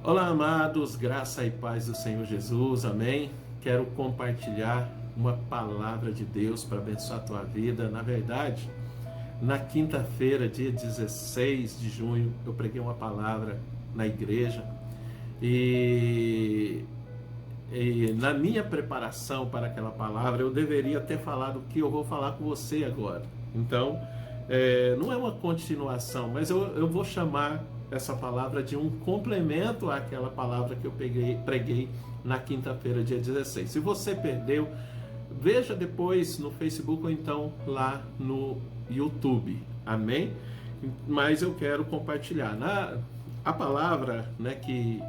Olá, amados, graça e paz do Senhor Jesus, amém? Quero compartilhar uma palavra de Deus para abençoar a tua vida. Na verdade, na quinta-feira, dia 16 de junho, eu preguei uma palavra na igreja e na minha preparação para aquela palavra, eu deveria ter falado o que eu vou falar com você agora. Então, não é uma continuação, mas eu vou chamar essa palavra de um complemento àquela palavra que eu preguei na quinta-feira, dia 16. Se você perdeu, veja depois no Facebook ou então lá no YouTube, amém? Mas eu quero compartilhar. A palavra, né, que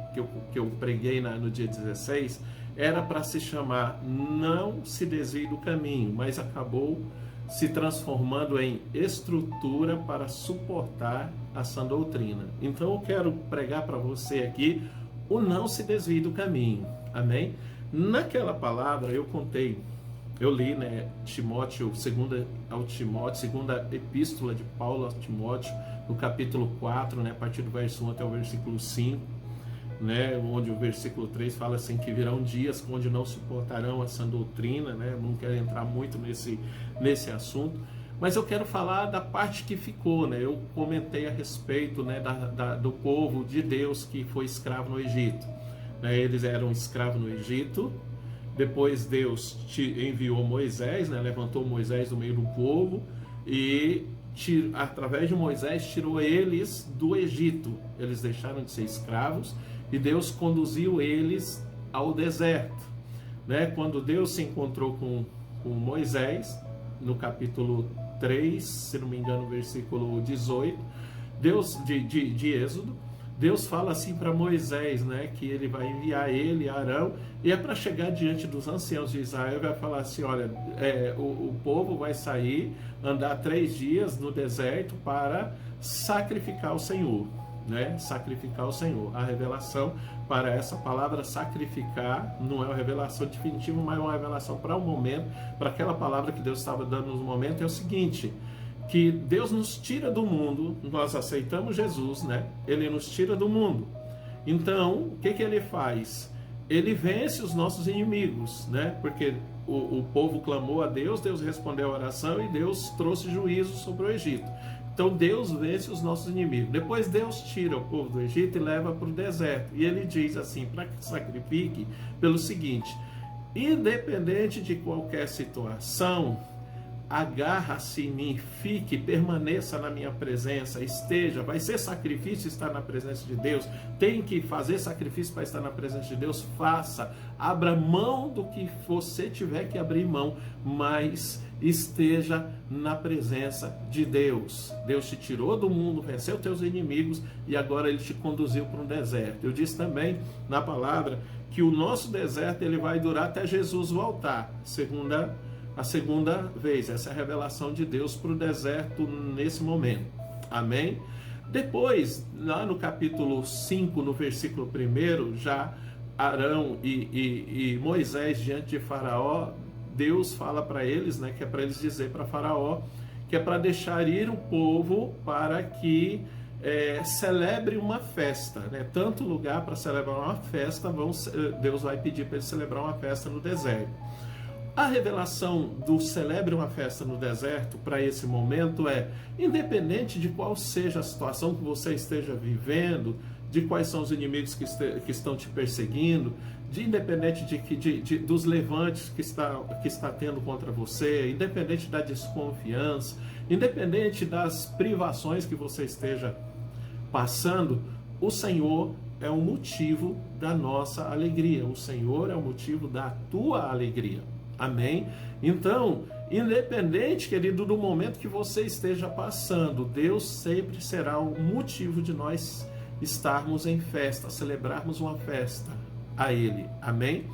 eu preguei no dia 16 era para se chamar Não se desvie do caminho, mas acabou se transformando em estrutura para suportar a sã doutrina. Então eu quero pregar para você aqui o não se desvie do caminho, amém? Naquela palavra eu li, né, Timóteo, segunda epístola de Paulo a Timóteo, no capítulo 4, né, a partir do verso 1 até o versículo 5, né, onde o versículo 3 fala assim, que virão dias onde não suportarão a sã doutrina, né? Eu não quero entrar muito nesse assunto, mas eu quero falar da parte que ficou, né? Eu comentei a respeito, né, do povo de Deus que foi escravo no Egito, né? Eles eram escravos no Egito, depois Deus enviou Moisés, né? Levantou Moisés do meio do povo e através de Moisés tirou eles do Egito. Eles deixaram de ser escravos e Deus conduziu eles ao deserto, né? Quando Deus se encontrou com Moisés, no capítulo 3, se não me engano, versículo 18, de Êxodo, Deus fala assim para Moisés, né, que ele vai enviar ele, Arão, e é para chegar diante dos anciãos de Israel e vai falar assim, olha, o povo vai sair, andar 3 dias no deserto para sacrificar o Senhor, né? Sacrificar o Senhor. A revelação para essa palavra sacrificar não é uma revelação definitiva, mas é uma revelação para o momento, para aquela palavra que Deus estava dando no momento. É o seguinte, que Deus nos tira do mundo, nós aceitamos Jesus, né? Ele nos tira do mundo. Então, o que ele faz? Ele vence os nossos inimigos, né? Porque o povo clamou a Deus, Deus respondeu a oração e Deus trouxe juízo sobre o Egito. Então Deus vence os nossos inimigos. Depois Deus tira o povo do Egito e leva para o deserto. E ele diz assim, para que sacrifique, pelo seguinte, independente de qualquer situação, agarra-se em mim, fique, permaneça na minha presença, esteja, vai ser sacrifício estar na presença de Deus, tem que fazer sacrifício para estar na presença de Deus, faça, abra mão do que você tiver que abrir mão, mas esteja na presença de Deus. Deus te tirou do mundo, venceu teus inimigos e agora ele te conduziu para um deserto. Eu disse também na palavra que o nosso deserto ele vai durar até Jesus voltar, a segunda vez. Essa é a revelação de Deus para o deserto nesse momento. Amém? Depois, lá no capítulo 5, no versículo 1, já Arão e Moisés diante de Faraó, Deus fala para eles, né, que é para eles dizer para Faraó, que é para deixar ir o povo para que celebre uma festa, né? Tanto lugar para celebrar uma festa, Deus vai pedir para eles celebrar uma festa no deserto. A revelação do celebre uma festa no deserto para esse momento independente de qual seja a situação que você esteja vivendo, de quais são os inimigos que estão te perseguindo, independente dos levantes que está tendo contra você, independente da desconfiança, independente das privações que você esteja passando, o Senhor é o motivo da nossa alegria, o Senhor é o motivo da tua alegria. Amém? Então, independente, querido, do momento que você esteja passando, Deus sempre será o motivo de nós estarmos em festa, celebrarmos uma festa a Ele. Amém?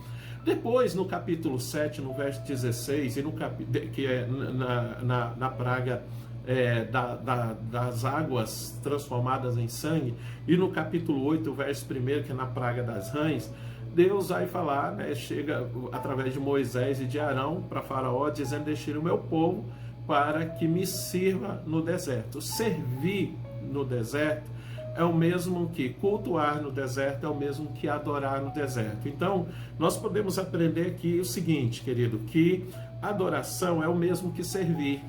Depois, no capítulo 7, no verso 16, que é na praga das águas transformadas em sangue, e no capítulo 8, o verso 1, que é na praga das rãs, Deus vai falar, né, chega através de Moisés e de Arão para Faraó, dizendo, deixe o meu povo para que me sirva no deserto. Servir no deserto é o mesmo que cultuar no deserto, é o mesmo que adorar no deserto. Então, nós podemos aprender aqui o seguinte, querido, que adoração é o mesmo que servir.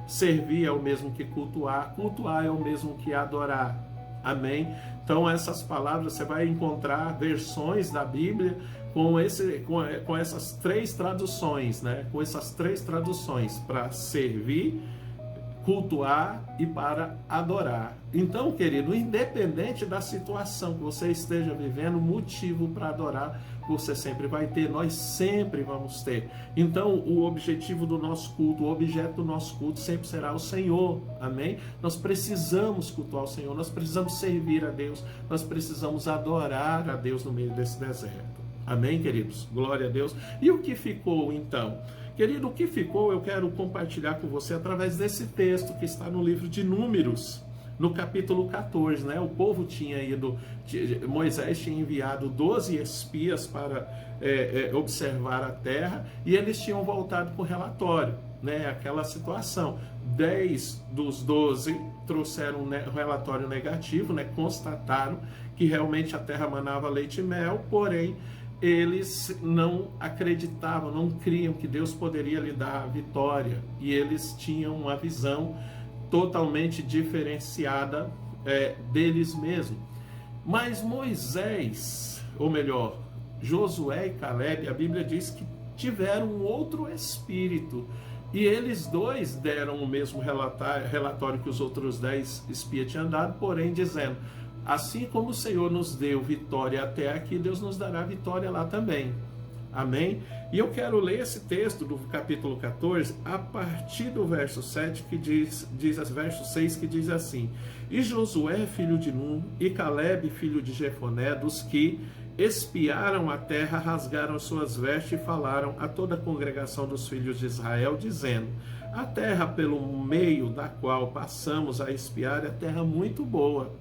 Servir é o mesmo que cultuar, cultuar é o mesmo que adorar. Amém? Então, essas palavras você vai encontrar versões da Bíblia com essas três traduções, né? Com essas três traduções, para servir, cultuar e para adorar. Então, querido, independente da situação que você esteja vivendo, motivo para adorar você sempre vai ter, nós sempre vamos ter. Então, o objetivo do nosso culto, o objeto do nosso culto sempre será o Senhor, amém? Nós precisamos cultuar o Senhor, nós precisamos servir a Deus, nós precisamos adorar a Deus no meio desse deserto. Amém, queridos? Glória a Deus. E o que ficou, então? Querido, o que ficou eu quero compartilhar com você através desse texto que está no livro de Números, no capítulo 14, né? O povo tinha ido, Moisés tinha enviado 12 espias para observar a terra, e eles tinham voltado com o relatório, né? Aquela situação. 10 dos 12 trouxeram um relatório negativo, né? Constataram que realmente a terra manava leite e mel, porém eles não acreditavam, não criam que Deus poderia lhe dar a vitória, e eles tinham uma visão totalmente diferenciada deles mesmos. Mas Moisés, ou melhor, Josué e Caleb, a Bíblia diz que tiveram um outro espírito, e eles dois deram o mesmo relatório que os outros 10 espias tinham dado, porém dizendo: assim como o Senhor nos deu vitória até aqui, Deus nos dará vitória lá também. Amém? E eu quero ler esse texto do capítulo 14, a partir do verso 7, que diz verso 6, que diz assim: e Josué, filho de Nun, e Caleb, filho de Jefoné, dos que espiaram a terra, rasgaram suas vestes e falaram a toda a congregação dos filhos de Israel, dizendo: a terra pelo meio da qual passamos a espiar é terra muito boa.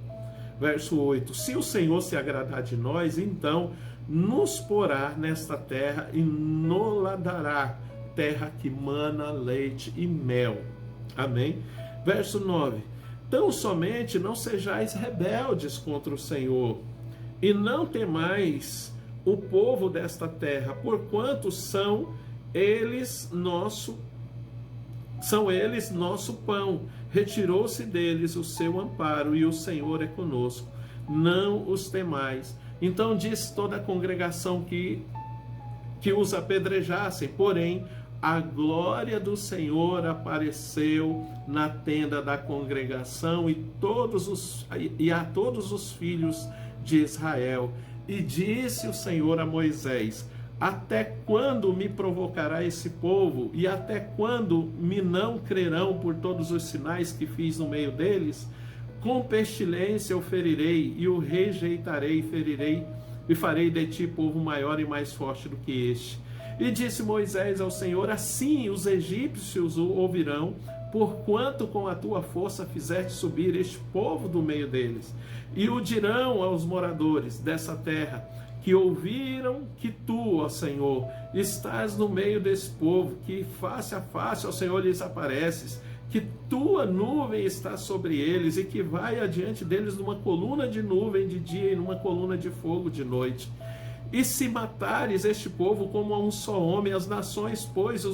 Verso 8: se o Senhor se agradar de nós, então nos porá nesta terra e nos dará terra que mana leite e mel. Amém? Verso 9: tão somente não sejais rebeldes contra o Senhor, e não temais o povo desta terra, porquanto são eles nosso pão. Retirou-se deles o seu amparo, e o Senhor é conosco. Não os temais. Então disse toda a congregação que os apedrejassem, porém a glória do Senhor apareceu na tenda da congregação e a todos os filhos de Israel. E disse o Senhor a Moisés: até quando me provocará esse povo? E até quando me não crerão por todos os sinais que fiz no meio deles? Com pestilência o ferirei, e o rejeitarei e ferirei, e farei de ti povo maior e mais forte do que este. E disse Moisés ao Senhor: assim os egípcios o ouvirão, porquanto com a tua força fizeste subir este povo do meio deles. E o dirão aos moradores dessa terra, que ouviram que tu, ó Senhor, estás no meio desse povo, que face a face, ó Senhor, lhes apareces, que tua nuvem está sobre eles, e que vai adiante deles numa coluna de nuvem de dia e numa coluna de fogo de noite. E se matares este povo como a um só homem, as nações, pois,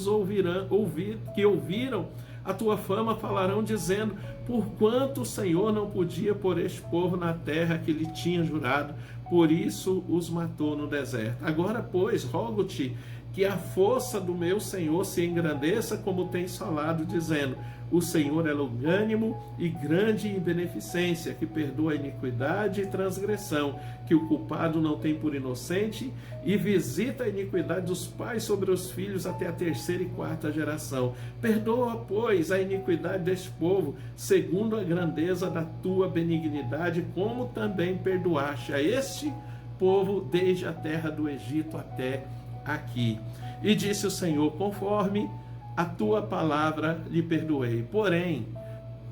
que ouviram a tua fama, falarão, dizendo: porquanto o Senhor não podia pôr este povo na terra que lhe tinha jurado, por isso os matou no deserto. Agora, pois, rogo-te que a força do meu Senhor se engrandeça, como tens falado, dizendo: o Senhor é longânimo e grande em beneficência, que perdoa a iniquidade e transgressão, que o culpado não tem por inocente, e visita a iniquidade dos pais sobre os filhos até a 3ª e 4ª geração. Perdoa, pois, a iniquidade deste povo, segundo a grandeza da tua benignidade, como também perdoaste a este povo desde a terra do Egito até aqui. E disse o Senhor: conforme a tua palavra lhe perdoei. Porém,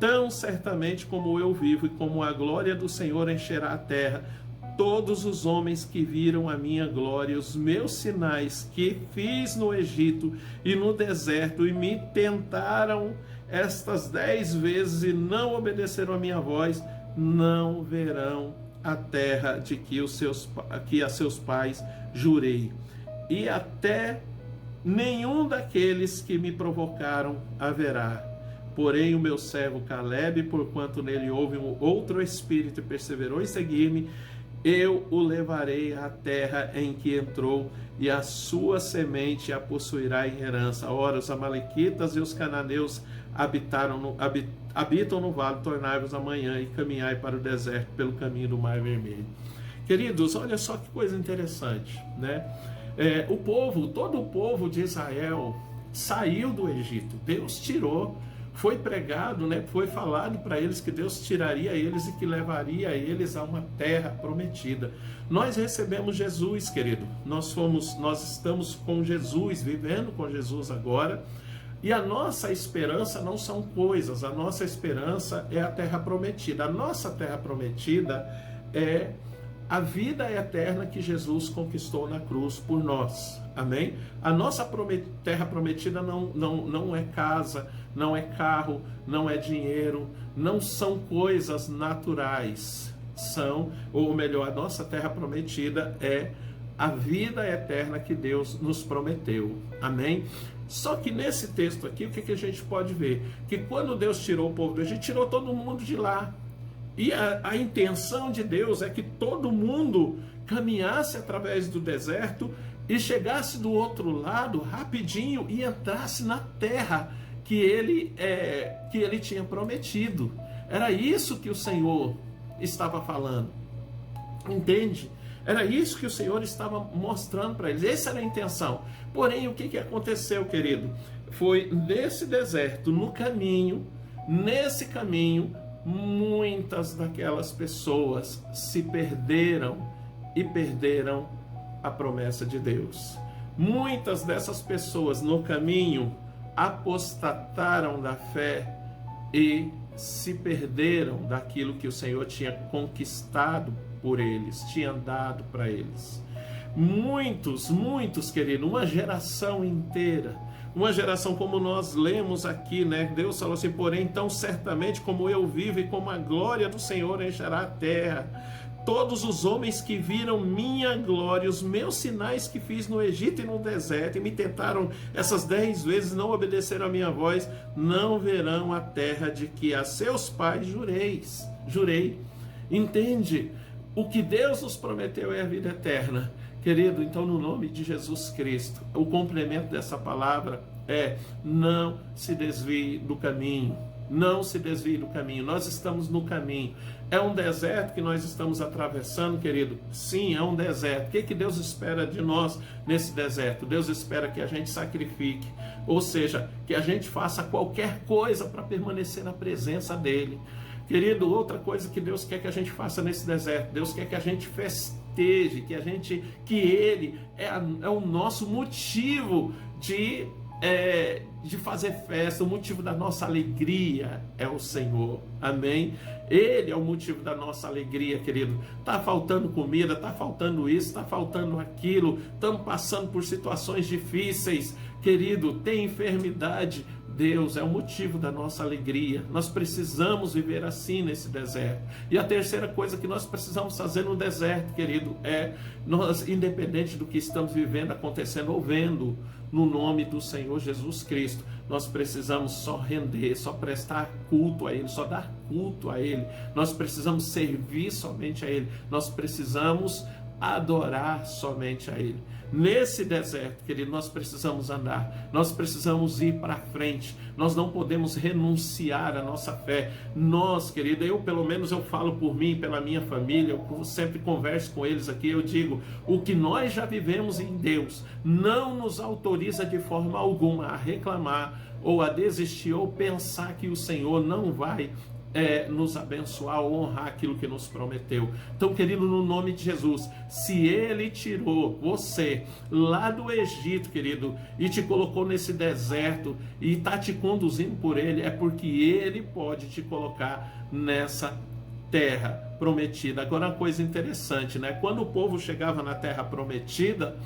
tão certamente como eu vivo e como a glória do Senhor encherá a terra, todos os homens que viram a minha glória, os meus sinais que fiz no Egito e no deserto, e me tentaram estas 10 vezes e não obedeceram a minha voz, não verão a terra de que a seus pais jurei, e até nenhum daqueles que me provocaram haverá. Porém o meu servo Calebe, porquanto nele houve um outro espírito e perseverou em seguir-me, eu o levarei à terra em que entrou, e a sua semente a possuirá em herança. Ora, os amalequitas e os cananeus habitam no vale, tornai-vos amanhã e caminhai para o deserto pelo caminho do Mar Vermelho. Queridos, olha só que coisa interessante, né? Todo o povo de Israel saiu do Egito. Deus tirou, foi pregado, né? Foi falado para eles que Deus tiraria eles e que levaria eles a uma terra prometida. Nós recebemos Jesus, querido. Nós estamos com Jesus, vivendo com Jesus agora. E a nossa esperança não são coisas, a nossa esperança é a terra prometida. A nossa terra prometida é a vida eterna que Jesus conquistou na cruz por nós. Amém? A nossa terra prometida não é casa, não é carro, não é dinheiro, não são coisas naturais. A nossa terra prometida é a vida eterna que Deus nos prometeu. Amém? Só que nesse texto aqui, o que a gente pode ver? Que quando Deus tirou o povo do Egito, tirou todo mundo de lá. E a intenção de Deus é que todo mundo caminhasse através do deserto e chegasse do outro lado rapidinho e entrasse na terra que ele tinha prometido. Era isso que o Senhor estava falando. Entende? Era isso que o Senhor estava mostrando para eles. Essa era a intenção. Porém, o que aconteceu, querido? Foi nesse deserto, nesse caminho, muitas daquelas pessoas se perderam e perderam a promessa de Deus. Muitas dessas pessoas no caminho apostataram da fé e se perderam daquilo que o Senhor tinha conquistado por eles, tinha dado para eles. Muitos, querido, uma geração inteira, uma geração como nós lemos aqui, né? Deus falou assim: porém, tão certamente como eu vivo e como a glória do Senhor encherá a terra, todos os homens que viram minha glória, os meus sinais que fiz no Egito e no deserto, e me tentaram essas 10 vezes, não obedeceram a minha voz, não verão a terra de que a seus pais jurei. Entende? O que Deus nos prometeu é a vida eterna. Querido, então no nome de Jesus Cristo, o complemento dessa palavra é: não se desvie do caminho. Não se desvie do caminho. Nós estamos no caminho. É um deserto que nós estamos atravessando, querido? Sim, é um deserto. O que Deus espera de nós nesse deserto? Deus espera que a gente sacrifique, ou seja, que a gente faça qualquer coisa para permanecer na presença dEle. Querido, outra coisa que Deus quer que a gente faça nesse deserto: Deus quer que a gente festeje, que Ele é o nosso motivo de fazer festa. O motivo da nossa alegria é o Senhor. Amém? Ele é o motivo da nossa alegria, querido. Está faltando comida, está faltando isso, está faltando aquilo, estamos passando por situações difíceis, querido, tem enfermidade. Deus é o motivo da nossa alegria. Nós precisamos viver assim nesse deserto. E a terceira coisa que nós precisamos fazer no deserto, querido, nós, independente do que estamos vivendo, acontecendo ou vendo, no nome do Senhor Jesus Cristo, nós precisamos só render, só prestar culto a Ele, só dar culto a Ele. Nós precisamos servir somente a Ele. Nós precisamos adorar somente a Ele. Nesse deserto, querido, nós precisamos andar, nós precisamos ir para frente, nós não podemos renunciar à nossa fé. Nós, querido, pelo menos eu falo por mim, pela minha família, eu sempre converso com eles aqui, eu digo: o que nós já vivemos em Deus não nos autoriza de forma alguma a reclamar, ou a desistir, ou pensar que o Senhor não vai nos abençoar ou honrar aquilo que nos prometeu. Então, querido, no nome de Jesus, se Ele tirou você lá do Egito, querido, e te colocou nesse deserto e está te conduzindo por Ele, é porque Ele pode te colocar nessa terra prometida. Agora, uma coisa interessante, né? Quando o povo chegava na terra prometida,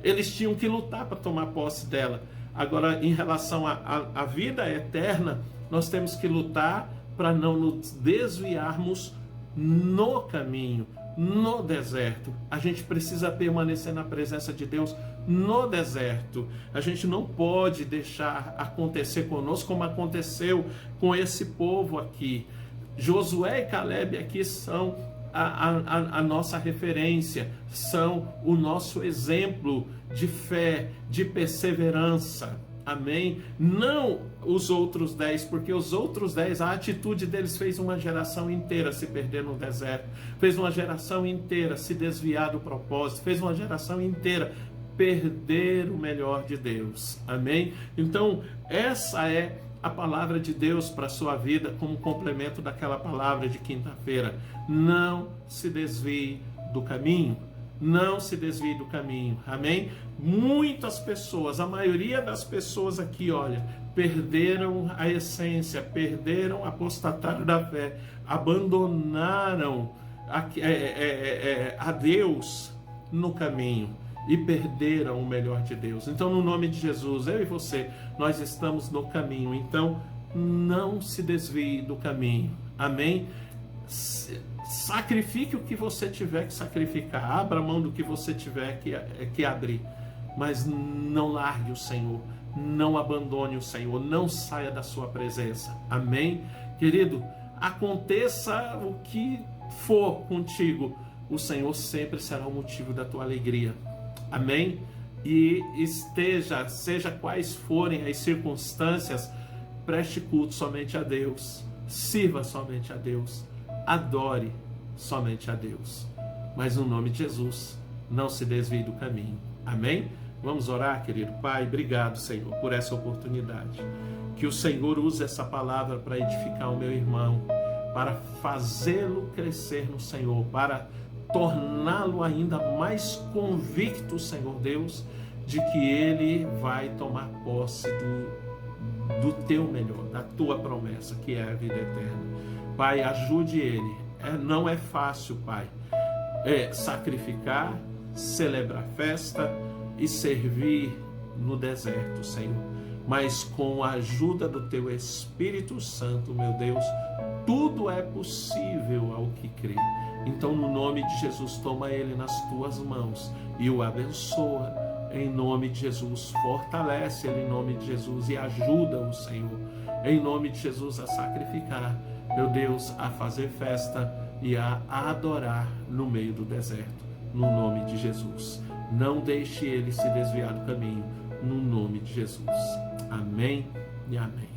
eles tinham que lutar para tomar posse dela. Agora, em relação à vida eterna, nós temos que lutar para não nos desviarmos no caminho, no deserto. A gente precisa permanecer na presença de Deus no deserto. A gente não pode deixar acontecer conosco como aconteceu com esse povo aqui. Josué e Calebe aqui são a nossa referência, são o nosso exemplo de fé, de perseverança. Amém? Não os outros 10, porque os outros 10, a atitude deles fez uma geração inteira se perder no deserto, fez uma geração inteira se desviar do propósito, fez uma geração inteira perder o melhor de Deus. Amém? Então, essa é a palavra de Deus para a sua vida, como complemento daquela palavra de quinta-feira. Não se desvie do caminho. Não se desvie do caminho. Amém? Muitas pessoas, a maioria das pessoas aqui, olha, perderam a essência, perderam, apostataram da fé, abandonaram a Deus no caminho e perderam o melhor de Deus. Então, no nome de Jesus, eu e você, nós estamos no caminho. Então, não se desvie do caminho. Amém? Sacrifique o que você tiver que sacrificar, abra mão do que você tiver que abrir, mas não largue o Senhor, não abandone o Senhor, não saia da sua presença. Amém? Querido, aconteça o que for contigo, o Senhor sempre será o motivo da tua alegria. Amém? E seja quais forem as circunstâncias, preste culto somente a Deus, sirva somente a Deus, adore somente a Deus. Mas no nome de Jesus, não se desvie do caminho. Amém? Vamos orar, querido Pai. Obrigado, Senhor, por essa oportunidade. Que o Senhor use essa palavra para edificar o meu irmão, para fazê-lo crescer no Senhor, para torná-lo ainda mais convicto, Senhor Deus, de que ele vai tomar posse do teu melhor, da tua promessa, que é a vida eterna. Pai, ajude ele. Não é fácil, Pai, sacrificar, celebrar festa e servir no deserto, Senhor. Mas com a ajuda do teu Espírito Santo, meu Deus, tudo é possível ao que crê. Então, no nome de Jesus, toma ele nas tuas mãos e o abençoa em nome de Jesus. Fortalece ele em nome de Jesus e ajuda-o, Senhor, em nome de Jesus, a sacrificar, meu Deus, a fazer festa e a adorar no meio do deserto, no nome de Jesus. Não deixe ele se desviar do caminho, no nome de Jesus. Amém e amém.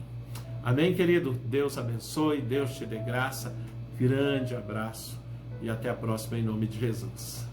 Amém, querido? Deus abençoe, Deus te dê graça. Grande abraço e até a próxima em nome de Jesus.